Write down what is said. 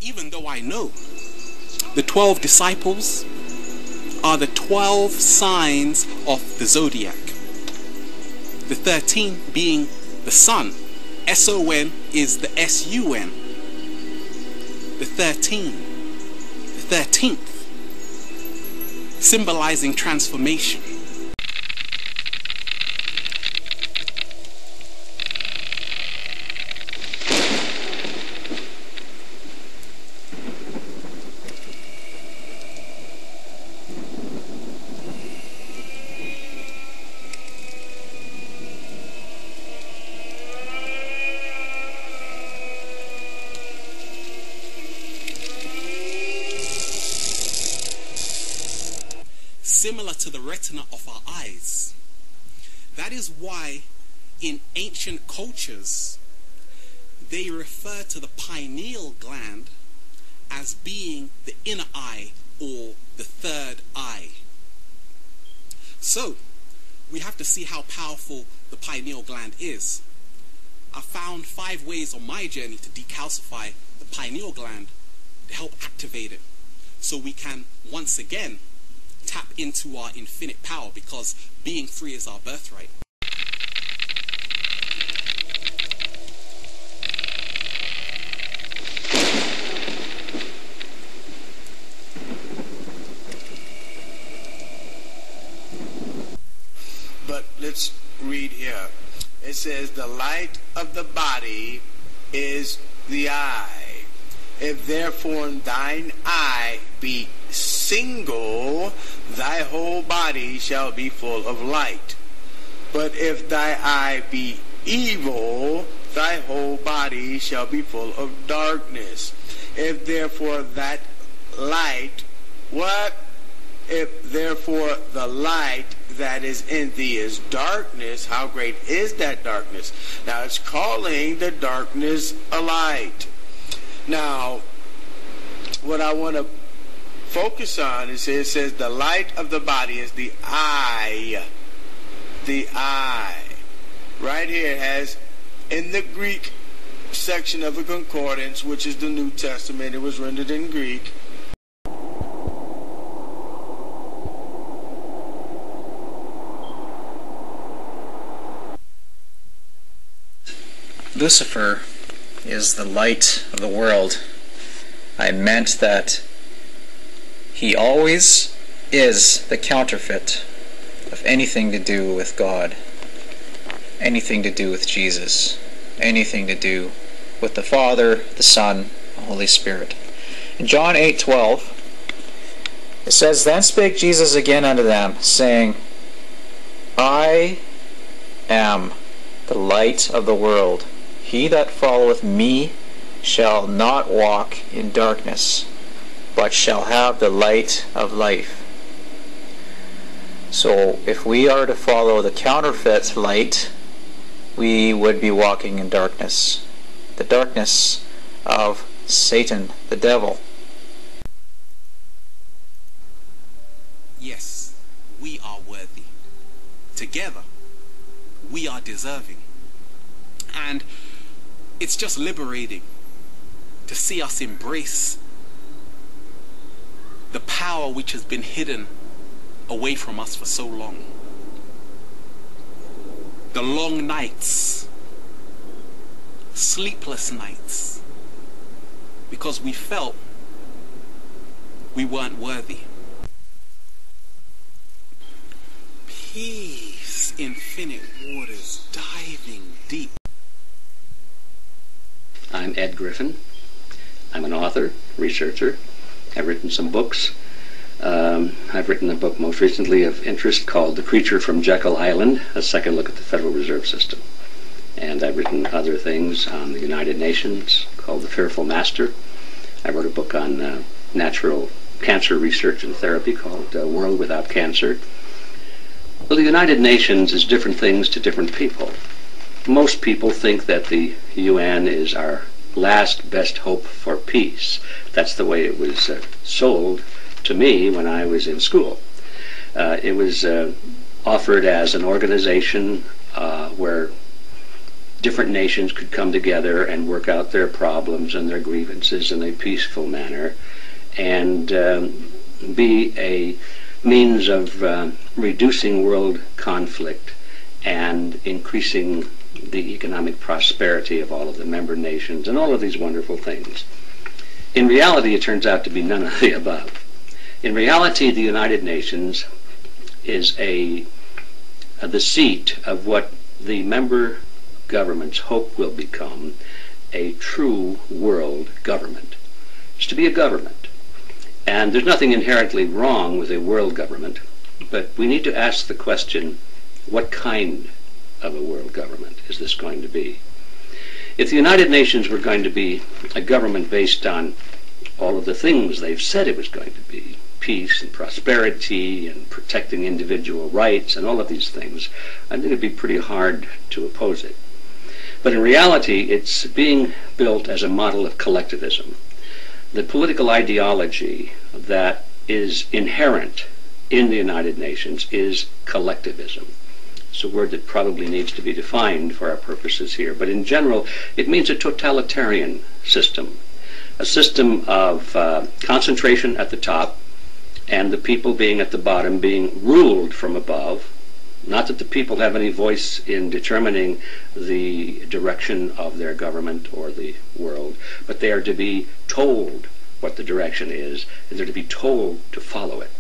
Even though I know the 12 disciples are the 12 signs of the zodiac, the 13 being the sun. S-O-N is the S-U-N. The 13th, symbolizing transformation. Similar to the retina of our eyes. That is why in ancient cultures they refer to the pineal gland as being the inner eye or the third eye. So we have to see how powerful the pineal gland is. I found 5 ways on my journey to decalcify the pineal gland to help activate it, so we can once again tap into our infinite power, because being free is our birthright. But let's read here. It says, the light of the body is the eye. If therefore thine eye be single, thy whole body shall be full of light. But if thy eye be evil, thy whole body shall be full of darkness. If therefore that light, what? If therefore the light that is in thee is darkness, how great is that darkness? Now it's calling the darkness a light. Now, what I want to focus on is, it says the light of the body is the eye. The eye. Right here it has, in the Greek section of the concordance, which is the New Testament, it was rendered in Greek. Lucifer is the light of the world. I meant that he always is the counterfeit of anything to do with God, anything to do with Jesus, anything to do with the Father, the Son, the Holy Spirit. In John 8:12, it says, Then spake Jesus again unto them, saying, I am the light of the world. He that followeth me shall not walk in darkness, but shall have the light of life. So if we are to follow the counterfeit light, we would be walking in darkness. The darkness of Satan, the devil. Yes, we are worthy. Together, we are deserving. And it's just liberating to see us embrace the power which has been hidden away from us for so long. The long nights, sleepless nights, because we felt we weren't worthy. Peace, infinite waters, diving deep. I'm Ed Griffin. I'm an author, researcher. I've written some books. I've written a book most recently of interest called The Creature from Jekyll Island, a second look at the Federal Reserve System. And I've written other things on the United Nations called The Fearful Master. I wrote a book on natural cancer research and therapy called World Without Cancer. Well, the United Nations is different things to different people. Most people think that the UN is our last best hope for peace. That's the way it was sold to me when I was in school. It was offered as an organization where different nations could come together and work out their problems and their grievances in a peaceful manner, and be a means of reducing world conflict and increasing the economic prosperity of all of the member nations and all of these wonderful things. In reality, it turns out to be none of the above. In reality, the United Nations is the seat of what the member governments hope will become a true world government. It's to be a government. And there's nothing inherently wrong with a world government, but we need to ask the question, what kind of a world government is this going to be? If the United Nations were going to be a government based on all of the things they've said it was going to be, peace and prosperity and protecting individual rights and all of these things, I think it'd be pretty hard to oppose it. But in reality, it's being built as a model of collectivism. The political ideology that is inherent in the United Nations is collectivism. It's a word that probably needs to be defined for our purposes here, but in general, it means a totalitarian system, a system of concentration at the top and the people being at the bottom, being ruled from above. Not that the people have any voice in determining the direction of their government or the world, but they are to be told what the direction is, and they're to be told to follow it.